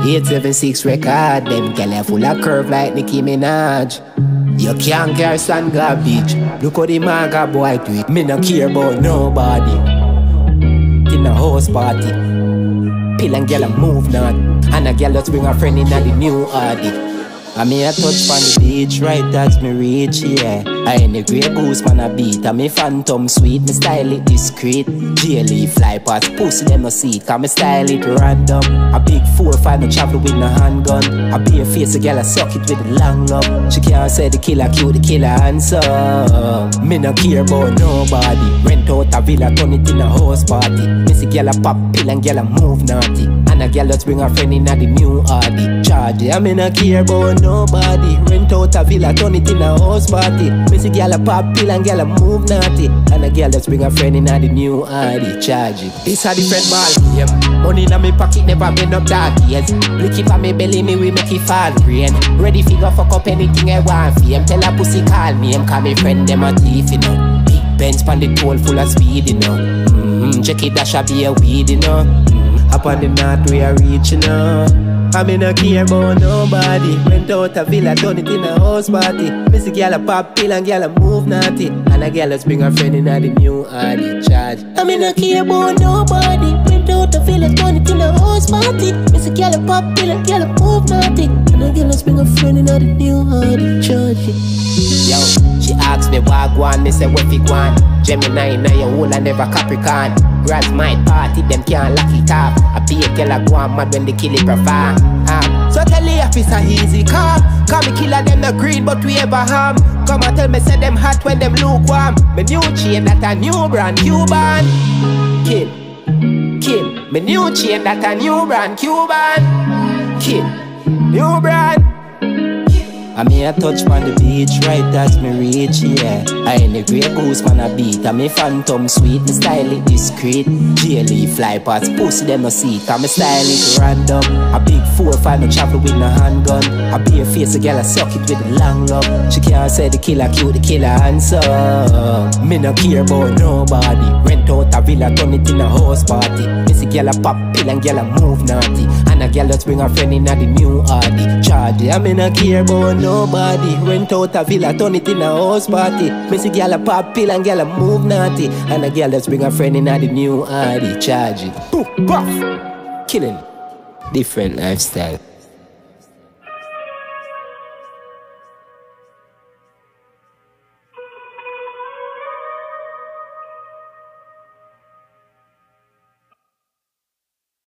876 record, them girl full of curve like Nicki Minaj. You can't carry stand garbage. Look how the manga boy do it. Me no care about nobody. In a house party, pill and girl a move not. And a girl just bring her friend in the new Audi. I me a touch on the beach right as me reach, yeah. I in the grey goose man a beat. I me phantom sweet, me style it discreet. Daily fly past pussy them no see it, cause me style it random. A big 4-5 me travel with no handgun. A bare face a girl a suck it with a long love. She can't say the killer cute, the killer handsome. Me no care about nobody. Rent out a villa, turn it in a house party. Me see girl a pop pill and girl a move naughty. And a girl just bring her friend in the new Audi. Charge it, I me no care about nobody. Rent out a villa, turn it in a house party. Me see girl a pop pill and girl a move naughty. And a girl just bring her friend in the new Audi. Charge it. This a different ball game. Money in my pocket never been up dark years. Blicky for me belly, me we make it fall rain. Ready figure fuck up anything I want for him. Tell a pussy call me, him call me friend them a thief, you know. Big Benz pan the toll full of speed, you know. Check it, that should be a weed, you know. Up on the north we are reaching, you know. I me no care about nobody. Rent out a villa, turn it in a house party. Miss a girl a pop pill and girl a move naughty. And a girl just bring her friend in the new Audi. Charge. I me no care about nobody. Rent out a villa, turn it in a house party. Miss a girl a pop pill and girl a move naughty. And a girl just bring her friend in the new Audi. Charge. Yo, she asked me what I want, me say what fi want. Gemini in your hole and never Capricorn. Grads my party, them can't lock it off. I be a girl a go on mad when they kill it perform. So tell the officer easy calm. Cause me killer them no green but we ever harm. Come and tell me say them hot when them lukewarm. Me new chain that a new brand Cuban. Kill, kill. Me new chain that a new brand Cuban. Kill, new brand. I me a touch on the beach right as me reach, yeah. I in the grey goose man a beat. I me phantom sweet, me style it discreet. Daily fly past pussy them no see it, cause me style it random. A big 4-5 me travel with no handgun. A bare face a girl a suck it with a long love. She can't say the killer cute, the killer handsome. Me no care about nobody. Rent out a villa, turn it in a house party. Miss a girl a pop pill and girl a move naughty. And a girl just bring her friend in the new Audi. Charge it, I me no care about nobody. Rent out a villa, turn it in a house party. Miss a girl a pop pill and girl a move naughty. And a girl just bring her friend in the new Audi. Charge it. Buff. Killing. Different lifestyle.